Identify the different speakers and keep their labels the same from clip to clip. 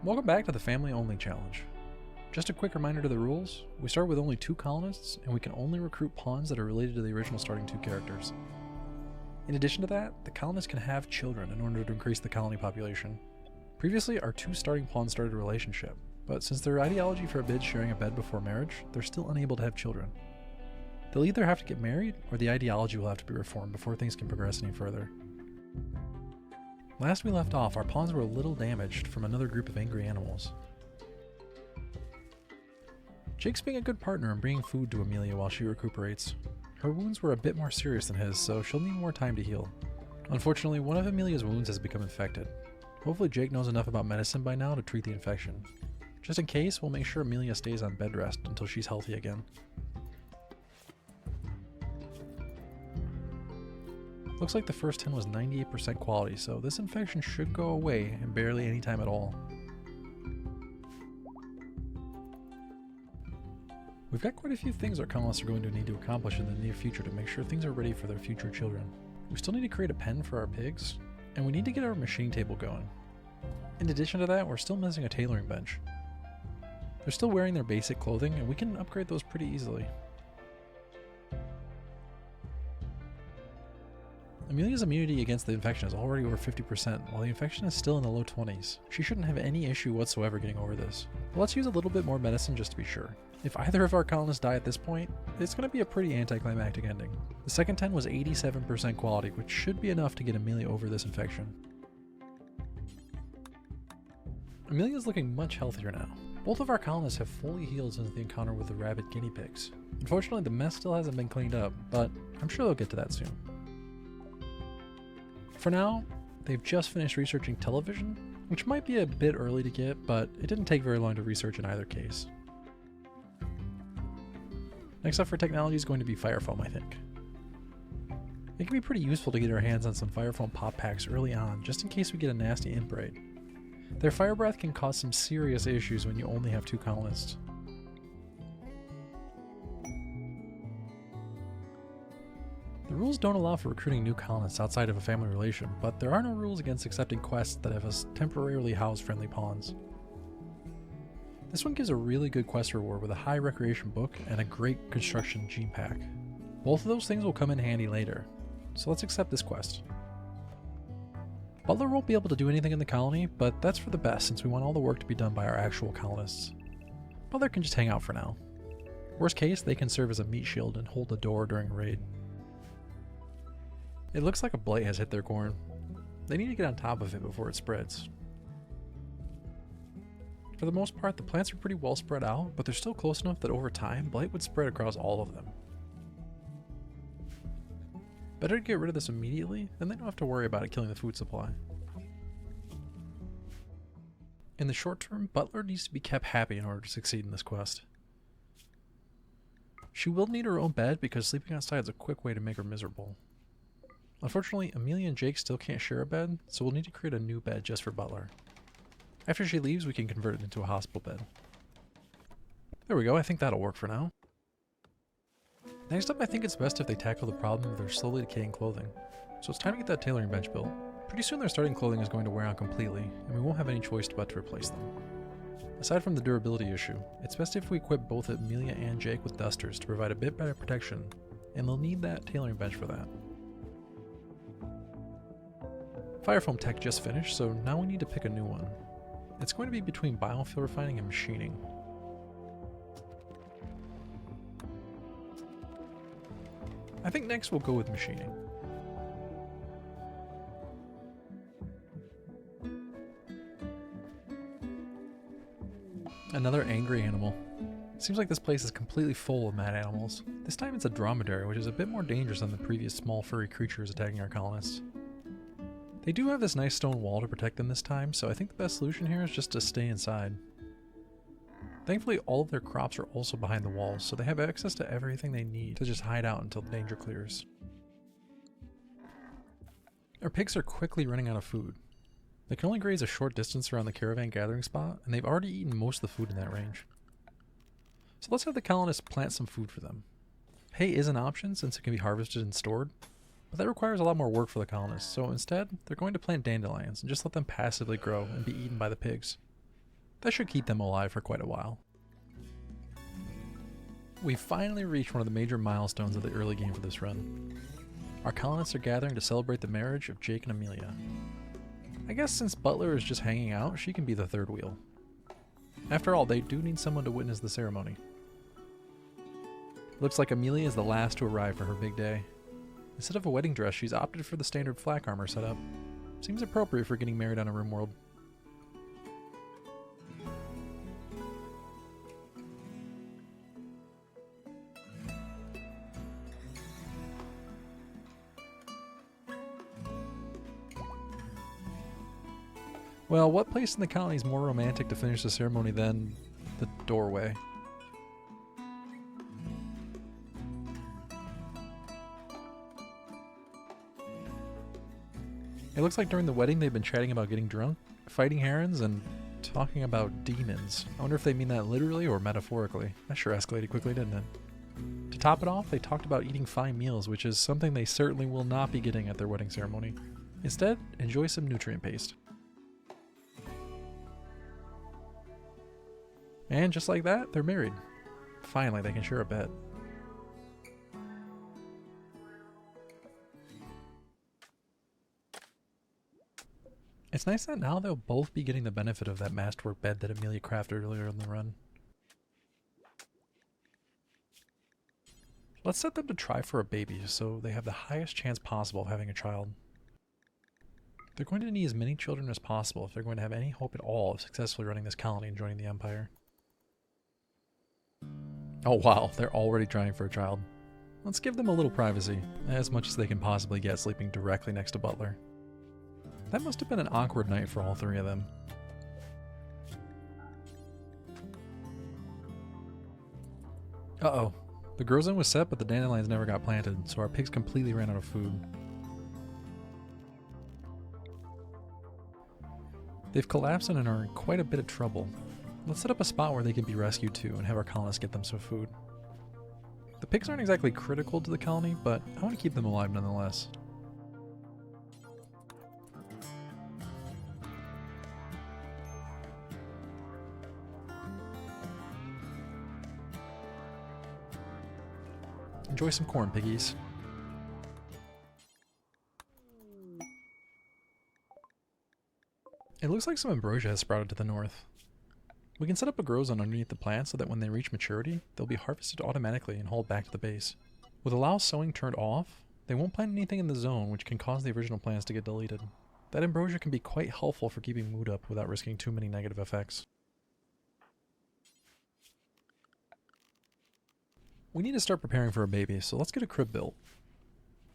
Speaker 1: Welcome back to the Family Only Challenge. Just a quick reminder to the rules, we start with only 2 colonists, and we can only recruit pawns that are related to the original starting 2 characters. In addition to that, the colonists can have children in order to increase the colony population. Previously, our 2 starting pawns started a relationship, but since their ideology forbids sharing a bed before marriage, they're still unable to have children. They'll either have to get married, or the ideology will have to be reformed before things can progress any further. Last we left off, our pawns were a little damaged from another group of angry animals. Jake's being a good partner and bringing food to Amelia while she recuperates. Her wounds were a bit more serious than his, so she'll need more time to heal. Unfortunately, one of Amelia's wounds has become infected. Hopefully Jake knows enough about medicine by now to treat the infection. Just in case, we'll make sure Amelia stays on bed rest until she's healthy again. Looks like the first 10 was 98% quality, so this infection should go away in barely any time at all. We've got quite a few things our colonists are going to need to accomplish in the near future to make sure things are ready for their future children. We still need to create a pen for our pigs, and we need to get our machine table going. In addition to that, we're still missing a tailoring bench. They're still wearing their basic clothing, and we can upgrade those pretty easily. Amelia's immunity against the infection is already over 50%, while the infection is still in the low 20s. She shouldn't have any issue whatsoever getting over this. But let's use a little bit more medicine just to be sure. If either of our colonists die at this point, it's going to be a pretty anticlimactic ending. The second 10 was 87% quality, which should be enough to get Amelia over this infection. Amelia's looking much healthier now. Both of our colonists have fully healed since the encounter with the rabid guinea pigs. Unfortunately, the mess still hasn't been cleaned up, but I'm sure they'll get to that soon. For now, they've just finished researching television, which might be a bit early to get, but it didn't take very long to research in either case. Next up for technology is going to be fire foam, I think. It can be pretty useful to get our hands on some fire foam pop packs early on, just in case we get a nasty imp raid. Their fire breath can cause some serious issues when you only have 2 colonists. The rules don't allow for recruiting new colonists outside of a family relation, but there are no rules against accepting quests that have us temporarily house friendly pawns. This one gives a really good quest reward with a high recreation book and a great construction gene pack. Both of those things will come in handy later, so let's accept this quest. Butler won't be able to do anything in the colony, but that's for the best since we want all the work to be done by our actual colonists. Butler can just hang out for now. Worst case, they can serve as a meat shield and hold the door during a raid. It looks like a blight has hit their corn. They need to get on top of it before it spreads. For the most part, the plants are pretty well spread out, but they're still close enough that over time, blight would spread across all of them. Better to get rid of this immediately, then they don't have to worry about it killing the food supply. In the short term, Butler needs to be kept happy in order to succeed in this quest. She will need her own bed because sleeping outside is a quick way to make her miserable. Unfortunately, Amelia and Jake still can't share a bed, so we'll need to create a new bed just for Butler. After she leaves, we can convert it into a hospital bed. There we go, I think that'll work for now. Next up, I think it's best if they tackle the problem of their slowly decaying clothing. So it's time to get that tailoring bench built. Pretty soon their starting clothing is going to wear out completely, and we won't have any choice but to replace them. Aside from the durability issue, it's best if we equip both Amelia and Jake with dusters to provide a bit better protection, and they'll need that tailoring bench for that. Fire foam tech just finished, so now we need to pick a new one. It's going to be between biofuel refining and machining. I think next we'll go with machining. Another angry animal. Seems like this place is completely full of mad animals. This time it's a dromedary, which is a bit more dangerous than the previous small furry creatures attacking our colonists. They do have this nice stone wall to protect them this time, so I think the best solution here is just to stay inside. Thankfully, all of their crops are also behind the walls, so they have access to everything they need to just hide out until the danger clears. Our pigs are quickly running out of food. They can only graze a short distance around the caravan gathering spot, and they've already eaten most of the food in that range. So let's have the colonists plant some food for them. Hay is an option since it can be harvested and stored, but that requires a lot more work for the colonists, so instead, they're going to plant dandelions and just let them passively grow and be eaten by the pigs. That should keep them alive for quite a while. We finally reached one of the major milestones of the early game for this run. Our colonists are gathering to celebrate the marriage of Jake and Amelia. I guess since Butler is just hanging out, she can be the third wheel. After all, they do need someone to witness the ceremony. Looks like Amelia is the last to arrive for her big day. Instead of a wedding dress, she's opted for the standard flak armor setup. Seems appropriate for getting married on a RimWorld. Well, what place in the colony is more romantic to finish the ceremony than the doorway? It looks like during the wedding they've been chatting about getting drunk, fighting herons, and talking about demons. I wonder if they mean that literally or metaphorically. That sure escalated quickly, didn't it? To top it off, they talked about eating fine meals, which is something they certainly will not be getting at their wedding ceremony. Instead, enjoy some nutrient paste. And just like that, they're married. Finally, they can share a bed. It's nice that now they'll both be getting the benefit of that masterwork bed that Amelia crafted earlier in the run. Let's set them to try for a baby so they have the highest chance possible of having a child. They're going to need as many children as possible if they're going to have any hope at all of successfully running this colony and joining the Empire. Oh wow, they're already trying for a child. Let's give them a little privacy, as much as they can possibly get sleeping directly next to Butler. That must have been an awkward night for all three of them. Uh-oh. The grow zone was set, but the dandelions never got planted, so our pigs completely ran out of food. They've collapsed and are in quite a bit of trouble. Let's set up a spot where they can be rescued too and have our colonists get them some food. The pigs aren't exactly critical to the colony, but I want to keep them alive nonetheless. Enjoy some corn, piggies. It looks like some ambrosia has sprouted to the north. We can set up a grow zone underneath the plants so that when they reach maturity, they'll be harvested automatically and hauled back to the base. With allow sowing turned off, they won't plant anything in the zone, which can cause the original plants to get deleted. That ambrosia can be quite helpful for keeping mood up without risking too many negative effects. We need to start preparing for a baby, so let's get a crib built.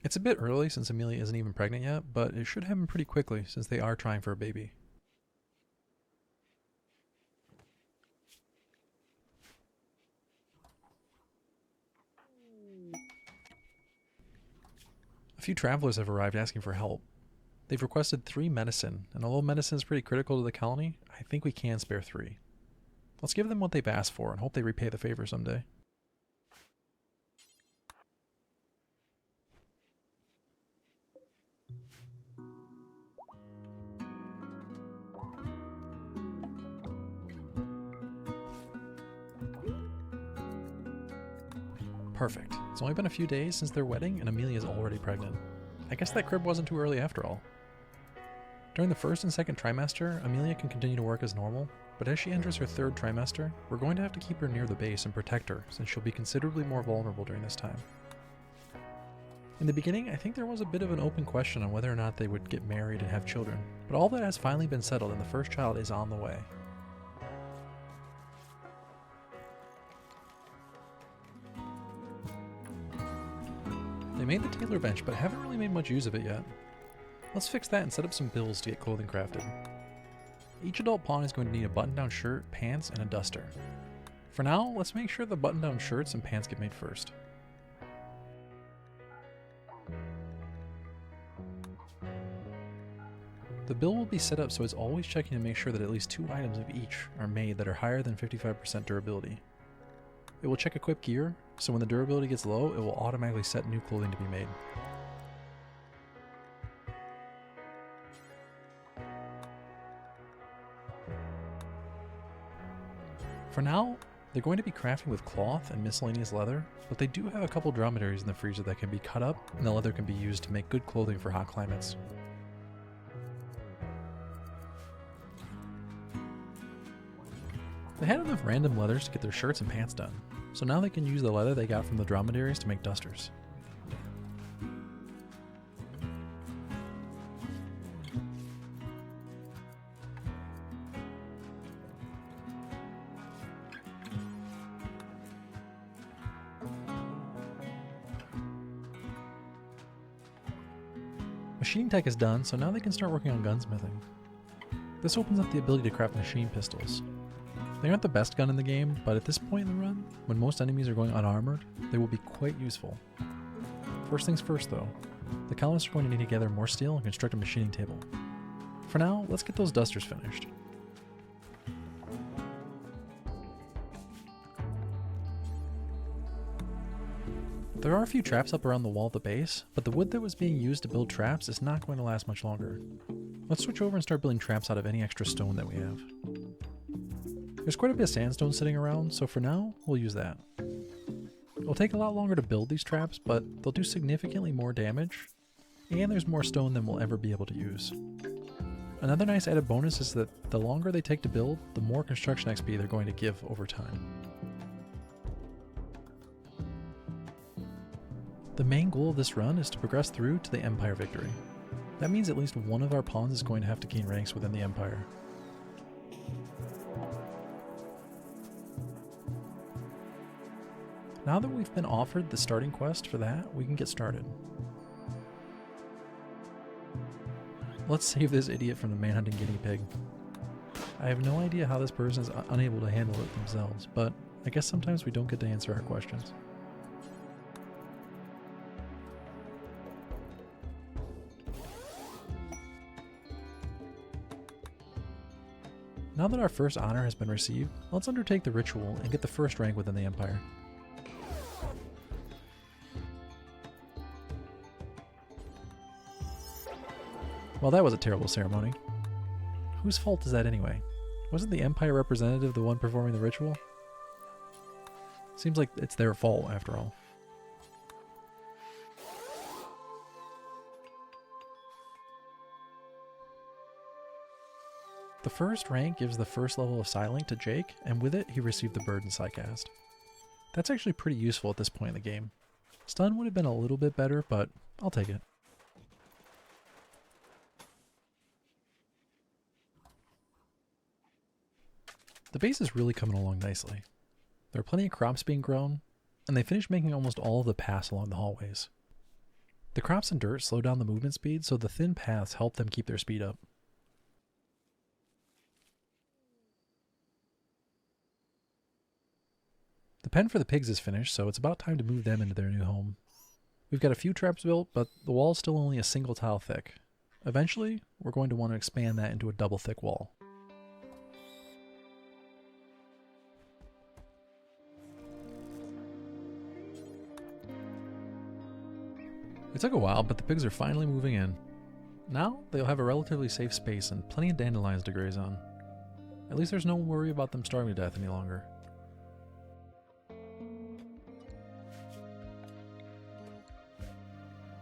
Speaker 1: It's a bit early since Amelia isn't even pregnant yet, but it should happen pretty quickly since they are trying for a baby. A few travelers have arrived asking for help. They've requested 3 medicine, and although medicine is pretty critical to the colony, I think we can spare 3. Let's give them what they've asked for and hope they repay the favor someday. Perfect. It's only been a few days since their wedding and Amelia's already pregnant. I guess that crib wasn't too early after all. During the first and second trimester, Amelia can continue to work as normal, but as she enters her 3rd trimester, we're going to have to keep her near the base and protect her since she'll be considerably more vulnerable during this time. In the beginning, I think there was a bit of an open question on whether or not they would get married and have children, but all that has finally been settled and the first child is on the way. They made the tailor bench, but haven't really made much use of it yet. Let's fix that and set up some bills to get clothing crafted. Each adult pawn is going to need a button-down shirt, pants, and a duster. For now, let's make sure the button-down shirts and pants get made first. The bill will be set up so it's always checking to make sure that at least 2 items of each are made that are higher than 55% durability. It will check equipped gear, so when the durability gets low, it will automatically set new clothing to be made. For now, they're going to be crafting with cloth and miscellaneous leather, but they do have a couple dromedaries in the freezer that can be cut up, and the leather can be used to make good clothing for hot climates. They had enough random leathers to get their shirts and pants done, so now they can use the leather they got from the dromedaries to make dusters. Machining tech is done, so now they can start working on gunsmithing. This opens up the ability to craft machine pistols. They aren't the best gun in the game, but at this point in the run, when most enemies are going unarmored, they will be quite useful. First things first though, the colonists are going to need to gather more steel and construct a machining table. For now, let's get those dusters finished. There are a few traps up around the wall of the base, but the wood that was being used to build traps is not going to last much longer. Let's switch over and start building traps out of any extra stone that we have. There's quite a bit of sandstone sitting around, so for now, we'll use that. It'll take a lot longer to build these traps, but they'll do significantly more damage, and there's more stone than we'll ever be able to use. Another nice added bonus is that the longer they take to build, the more construction XP they're going to give over time. The main goal of this run is to progress through to the Empire victory. That means at least one of our pawns is going to have to gain ranks within the Empire. Now that we've been offered the starting quest for that, we can get started. Let's save this idiot from the manhunting guinea pig. I have no idea how this person is unable to handle it themselves, but I guess sometimes we don't get to answer our questions. Now that our first honor has been received, let's undertake the ritual and get the first rank within the Empire. Well, that was a terrible ceremony. Whose fault is that anyway? Wasn't the Empire representative the one performing the ritual? Seems like it's their fault after all. The first rank gives the first level of Psylink to Jake, and with it, he received the Burden Psycast. That's actually pretty useful at this point in the game. Stun would have been a little bit better, but I'll take it. The base is really coming along nicely. There are plenty of crops being grown, and they finished making almost all of the paths along the hallways. The crops and dirt slow down the movement speed, so the thin paths help them keep their speed up. The pen for the pigs is finished, so it's about time to move them into their new home. We've got a few traps built, but the wall is still only a single tile thick. Eventually, we're going to want to expand that into a double thick wall. It took a while, but the pigs are finally moving in. Now, they'll have a relatively safe space and plenty of dandelions to graze on. At least there's no worry about them starving to death any longer.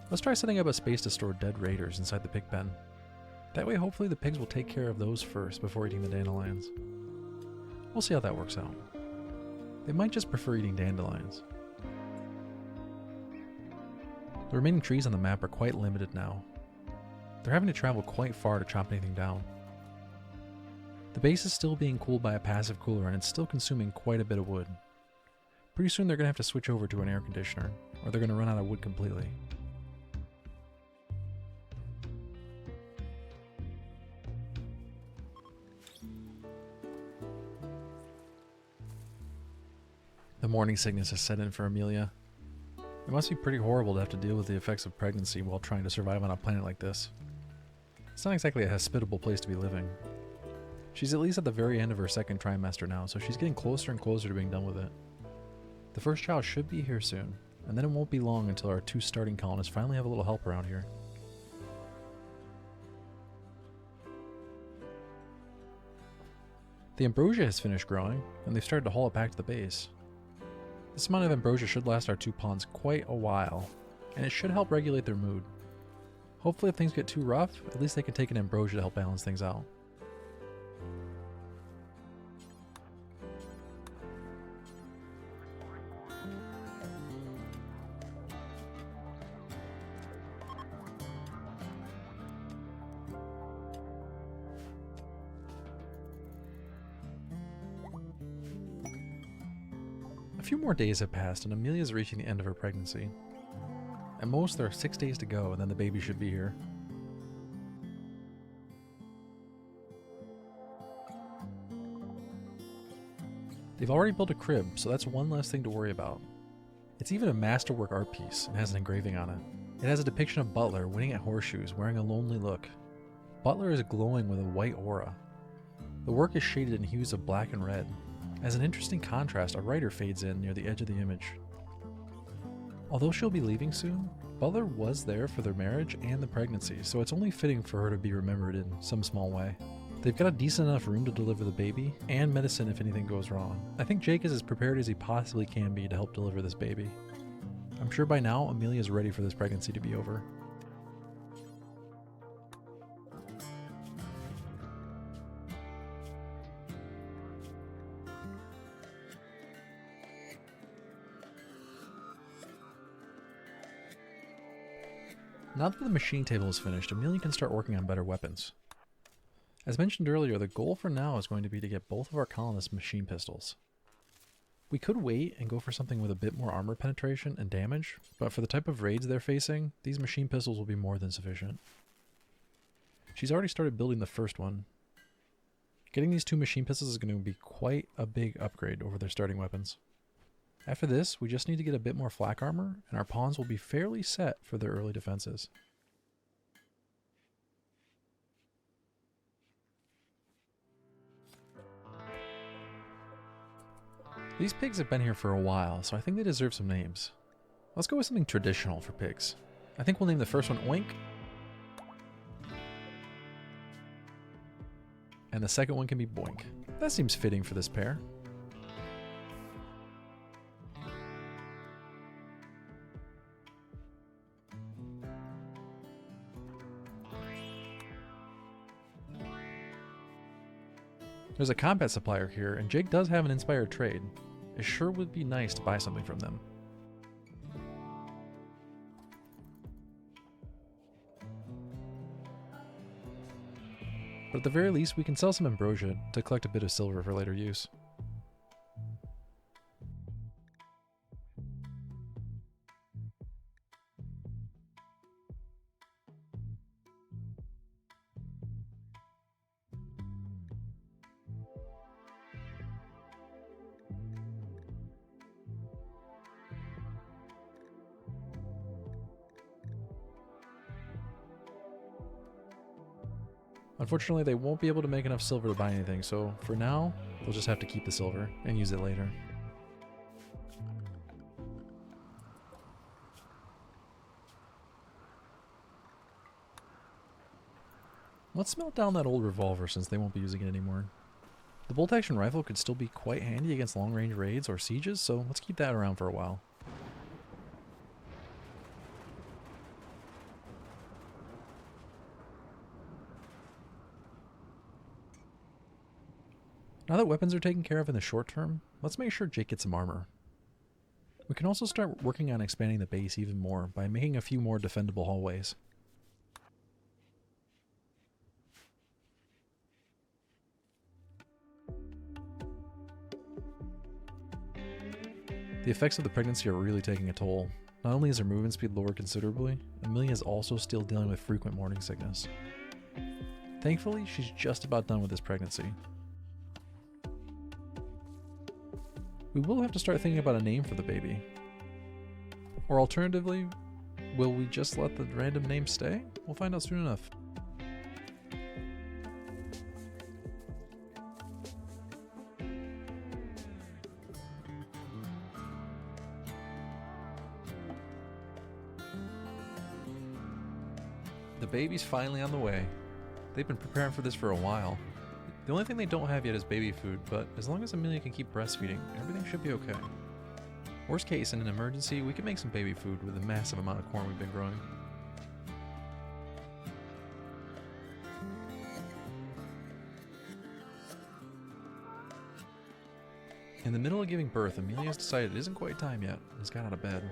Speaker 1: Let's try setting up a space to store dead raiders inside the pig pen. That way hopefully the pigs will take care of those first before eating the dandelions. We'll see how that works out. They might just prefer eating dandelions. The remaining trees on the map are quite limited now. They're having to travel quite far to chop anything down. The base is still being cooled by a passive cooler and it's still consuming quite a bit of wood. Pretty soon they're going to have to switch over to an air conditioner, or they're going to run out of wood completely. The morning sickness has set in for Amelia. It must be pretty horrible to have to deal with the effects of pregnancy while trying to survive on a planet like this. It's not exactly a hospitable place to be living. She's at least at the very end of her second trimester now, so she's getting closer and closer to being done with it. The first child should be here soon, and then it won't be long until our 2 starting colonists finally have a little help around here. The ambrosia has finished growing, and they've started to haul it back to the base. This amount of ambrosia should last our two pawns quite a while, and it should help regulate their mood. Hopefully if things get too rough, at least they can take an ambrosia to help balance things out. A few more days have passed and Amelia is reaching the end of her pregnancy. At most there are 6 days to go and then the baby should be here. They've already built a crib, so that's one less thing to worry about. It's even a masterwork art piece and has an engraving on it. It has a depiction of Butler winning at horseshoes, wearing a lonely look. Butler is glowing with a white aura. The work is shaded in hues of black and red. As an interesting contrast, a writer fades in near the edge of the image. Although she'll be leaving soon, Butler was there for their marriage and the pregnancy, so it's only fitting for her to be remembered in some small way. They've got a decent enough room to deliver the baby, and medicine if anything goes wrong. I think Jake is as prepared as he possibly can be to help deliver this baby. I'm sure by now Amelia is ready for this pregnancy to be over. Now that the machine table is finished, Amelia can start working on better weapons. As mentioned earlier, the goal for now is going to be to get both of our colonists machine pistols. We could wait and go for something with a bit more armor penetration and damage, but for the type of raids they're facing, these machine pistols will be more than sufficient. She's already started building the first one. Getting these two machine pistols is going to be quite a big upgrade over their starting weapons. After this, we just need to get a bit more flak armor, and our pawns will be fairly set for their early defenses. These pigs have been here for a while, so I think they deserve some names. Let's go with something traditional for pigs. I think we'll name the first one Oink, and the second one can be Boink. That seems fitting for this pair. There's a combat supplier here, and Jake does have an inspired trade. It sure would be nice to buy something from them. But at the very least, we can sell some ambrosia to collect a bit of silver for later use. Unfortunately, they won't be able to make enough silver to buy anything, so for now, they'll just have to keep the silver and use it later. Let's melt down that old revolver since they won't be using it anymore. The bolt-action rifle could still be quite handy against long-range raids or sieges, so let's keep that around for a while. Now that weapons are taken care of in the short term, let's make sure Jake gets some armor. We can also start working on expanding the base even more by making a few more defendable hallways. The effects of the pregnancy are really taking a toll. Not only is her movement speed lowered considerably, Amelia is also still dealing with frequent morning sickness. Thankfully, she's just about done with this pregnancy. We will have to start thinking about a name for the baby. Or alternatively, will we just let the random name stay? We'll find out soon enough. The baby's finally on the way. They've been preparing for this for a while. The only thing they don't have yet is baby food, but as long as Amelia can keep breastfeeding, everything should be okay. Worst case, in an emergency, we can make some baby food with the massive amount of corn we've been growing. In the middle of giving birth, Amelia has decided it isn't quite time yet and has got out of bed.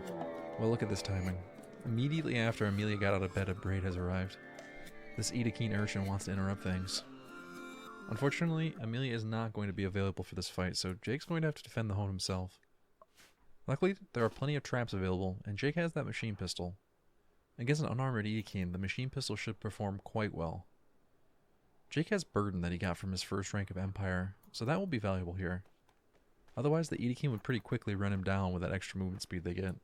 Speaker 1: Well, look at this timing. Immediately after Amelia got out of bed, a braid has arrived. This Edakeen urchin wants to interrupt things. Unfortunately, Amelia is not going to be available for this fight, so Jake's going to have to defend the home himself. Luckily, there are plenty of traps available, and Jake has that machine pistol. Against an unarmored Edakeen, the machine pistol should perform quite well. Jake has burden that he got from his first rank of Empire, so that will be valuable here. Otherwise, the Edakeen would pretty quickly run him down with that extra movement speed they get.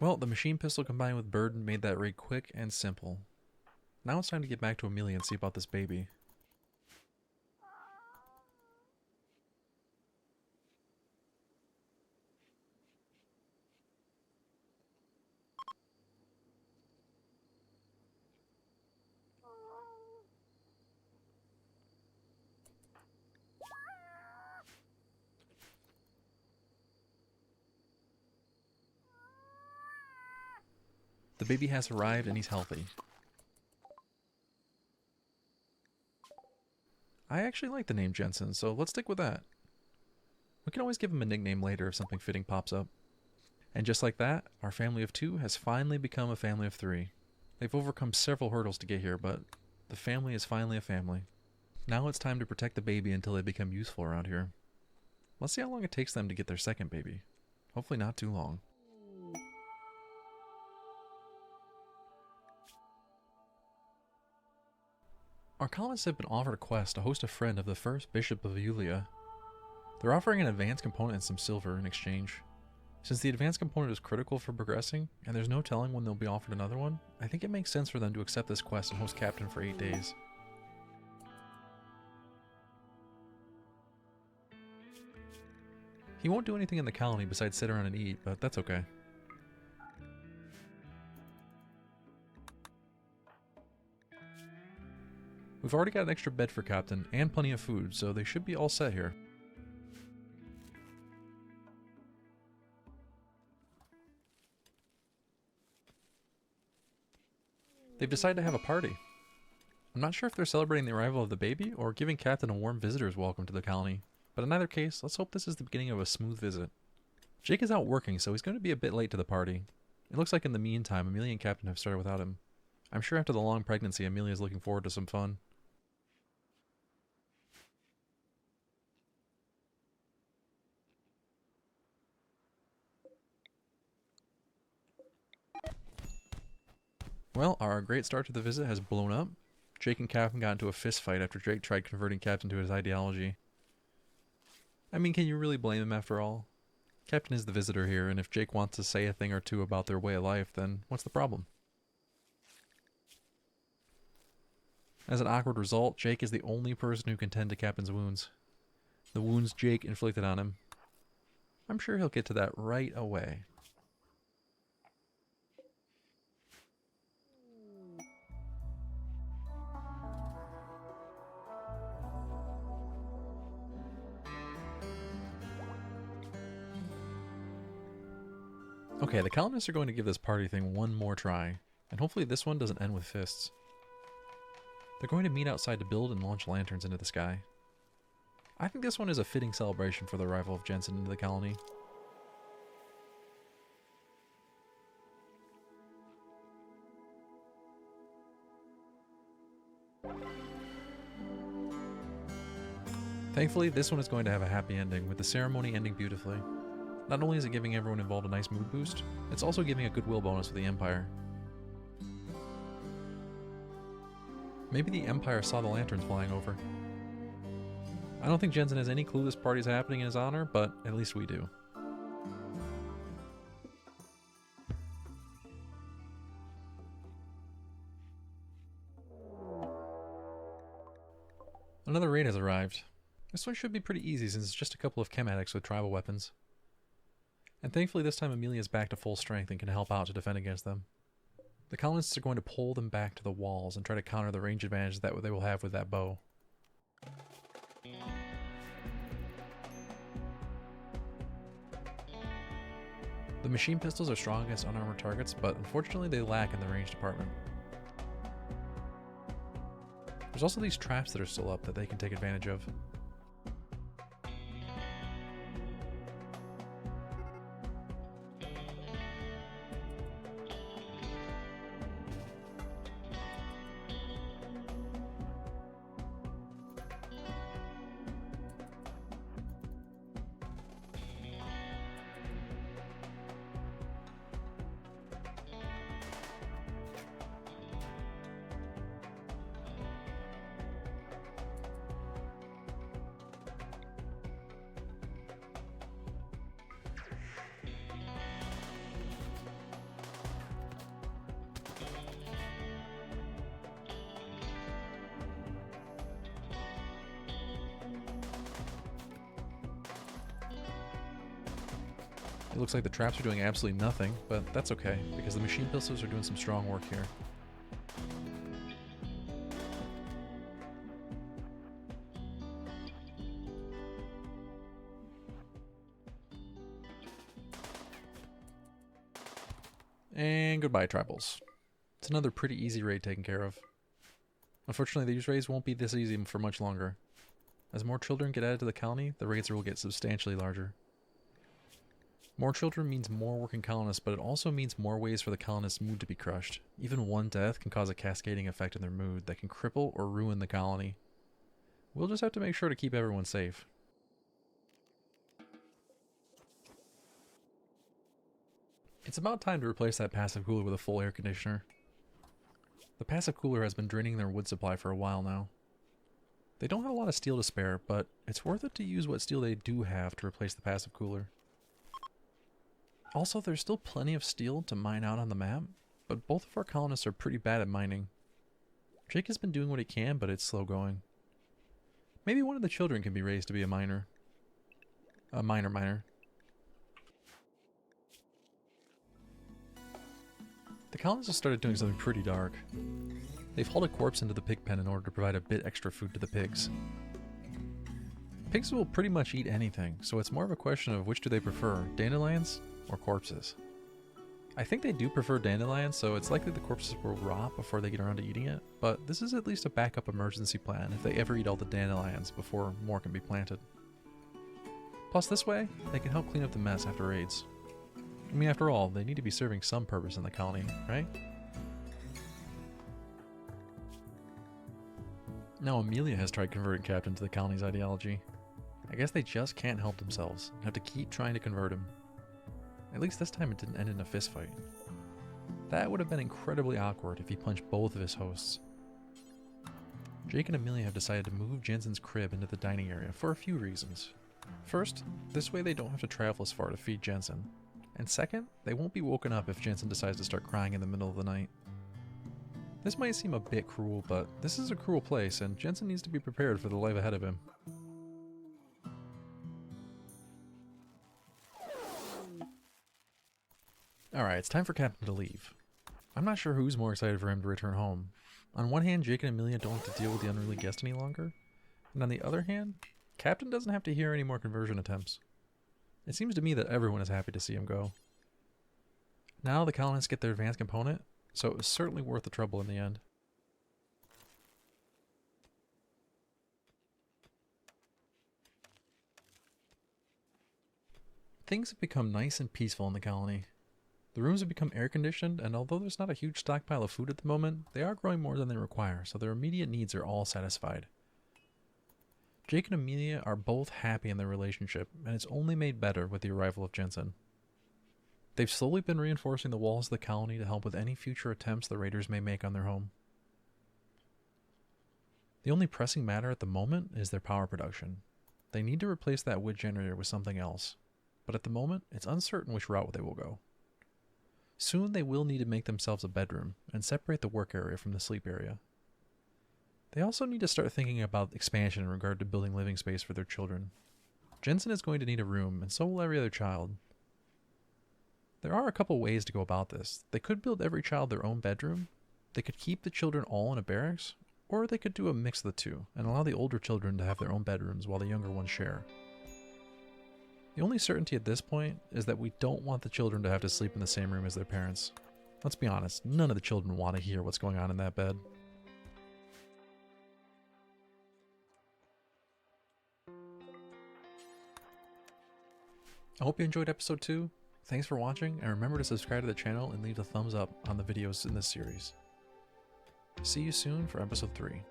Speaker 1: Well, the machine pistol combined with burden made that raid quick and simple. Now it's time to get back to Amelia and see about this baby. The baby has arrived and he's healthy. I actually like the name Jensen, so let's stick with that. We can always give him a nickname later if something fitting pops up. And just like that, our family of 2 has finally become a family of 3. They've overcome several hurdles to get here, but the family is finally a family. Now it's time to protect the baby until they become useful around here. Let's see how long it takes them to get their second baby. Hopefully not too long. Our colonists have been offered a quest to host a friend of the first Bishop of Yulia. They're offering an advanced component and some silver in exchange. Since the advanced component is critical for progressing, and there's no telling when they'll be offered another one, I think it makes sense for them to accept this quest and host Captain for 8 days. He won't do anything in the colony besides sit around and eat, but that's okay. We've already got an extra bed for Captain and plenty of food, so they should be all set here. They've decided to have a party. I'm not sure if they're celebrating the arrival of the baby or giving Captain a warm visitor's welcome to the colony, but in either case, let's hope this is the beginning of a smooth visit. Jake is out working, so he's going to be a bit late to the party. It looks like in the meantime, Amelia and Captain have started without him. I'm sure after the long pregnancy, Amelia is looking forward to some fun. Well, our great start to the visit has blown up. Jake and Captain got into a fist fight after Jake tried converting Captain to his ideology. I mean, can you really blame him after all? Captain is the visitor here, and if Jake wants to say a thing or two about their way of life, then what's the problem? As an awkward result, Jake is the only person who can tend to Captain's wounds. The wounds Jake inflicted on him. I'm sure he'll get to that right away. Okay, the colonists are going to give this party thing one more try, and hopefully this one doesn't end with fists. They're going to meet outside to build and launch lanterns into the sky. I think this one is a fitting celebration for the arrival of Jensen into the colony. Thankfully, this one is going to have a happy ending, with the ceremony ending beautifully. Not only is it giving everyone involved a nice mood boost, it's also giving a goodwill bonus for the Empire. Maybe the Empire saw the lanterns flying over. I don't think Jensen has any clue this party's happening in his honor, but at least we do. Another raid has arrived. This one should be pretty easy since it's just a couple of chem addicts with tribal weapons. And thankfully this time Amelia's back to full strength and can help out to defend against them. The colonists are going to pull them back to the walls and try to counter the range advantage that they will have with that bow. The machine pistols are strong against unarmored targets, but unfortunately they lack in the range department. There's also these traps that are still up that they can take advantage of. It looks like the traps are doing absolutely nothing, but that's okay, because the machine pistols are doing some strong work here. And goodbye, tribals. It's another pretty easy raid taken care of. Unfortunately, these raids won't be this easy for much longer. As more children get added to the colony, the raids will get substantially larger. More children means more working colonists, but it also means more ways for the colonists' mood to be crushed. Even one death can cause a cascading effect in their mood that can cripple or ruin the colony. We'll just have to make sure to keep everyone safe. It's about time to replace that passive cooler with a full air conditioner. The passive cooler has been draining their wood supply for a while now. They don't have a lot of steel to spare, but it's worth it to use what steel they do have to replace the passive cooler. Also, there's still plenty of steel to mine out on the map, but both of our colonists are pretty bad at mining. Jake has been doing what he can, but it's slow going. Maybe one of the children can be raised to be a miner. A miner. The colonists have started doing something pretty dark. They've hauled a corpse into the pig pen in order to provide a bit extra food to the pigs. Pigs will pretty much eat anything, so it's more of a question of which do they prefer, dandelions or corpses. I think they do prefer dandelions, so it's likely the corpses will rot before they get around to eating it, but this is at least a backup emergency plan if they ever eat all the dandelions before more can be planted. Plus this way, they can help clean up the mess after raids. I mean, after all, they need to be serving some purpose in the colony, right? Now Amelia has tried converting Captain to the colony's ideology. I guess they just can't help themselves and have to keep trying to convert him. At least this time it didn't end in a fistfight. That would have been incredibly awkward if he punched both of his hosts. Jake and Amelia have decided to move Jensen's crib into the dining area for a few reasons. First, this way they don't have to travel as far to feed Jensen. And second, they won't be woken up if Jensen decides to start crying in the middle of the night. This might seem a bit cruel, but this is a cruel place and Jensen needs to be prepared for the life ahead of him. Alright, it's time for Captain to leave. I'm not sure who's more excited for him to return home. On one hand, Jake and Amelia don't have to deal with the unruly guest any longer. And on the other hand, Captain doesn't have to hear any more conversion attempts. It seems to me that everyone is happy to see him go. Now the colonists get their advanced component, so it was certainly worth the trouble in the end. Things have become nice and peaceful in the colony. The rooms have become air-conditioned, and although there's not a huge stockpile of food at the moment, they are growing more than they require, so their immediate needs are all satisfied. Jake and Amelia are both happy in their relationship, and it's only made better with the arrival of Jensen. They've slowly been reinforcing the walls of the colony to help with any future attempts the raiders may make on their home. The only pressing matter at the moment is their power production, They need to replace that wood generator with something else, but at the moment, it's uncertain which route they will go. Soon they will need to make themselves a bedroom and separate the work area from the sleep area. They also need to start thinking about expansion in regard to building living space for their children. Jensen is going to need a room, and so will every other child. There are a couple ways to go about this. They could build every child their own bedroom, they could keep the children all in a barracks, or they could do a mix of the two and allow the older children to have their own bedrooms while the younger ones share. The only certainty at this point is that we don't want the children to have to sleep in the same room as their parents. Let's be honest, none of the children want to hear what's going on in that bed. I hope you enjoyed episode 2. Thanks for watching, and remember to subscribe to the channel and leave a thumbs up on the videos in this series. See you soon for episode 3.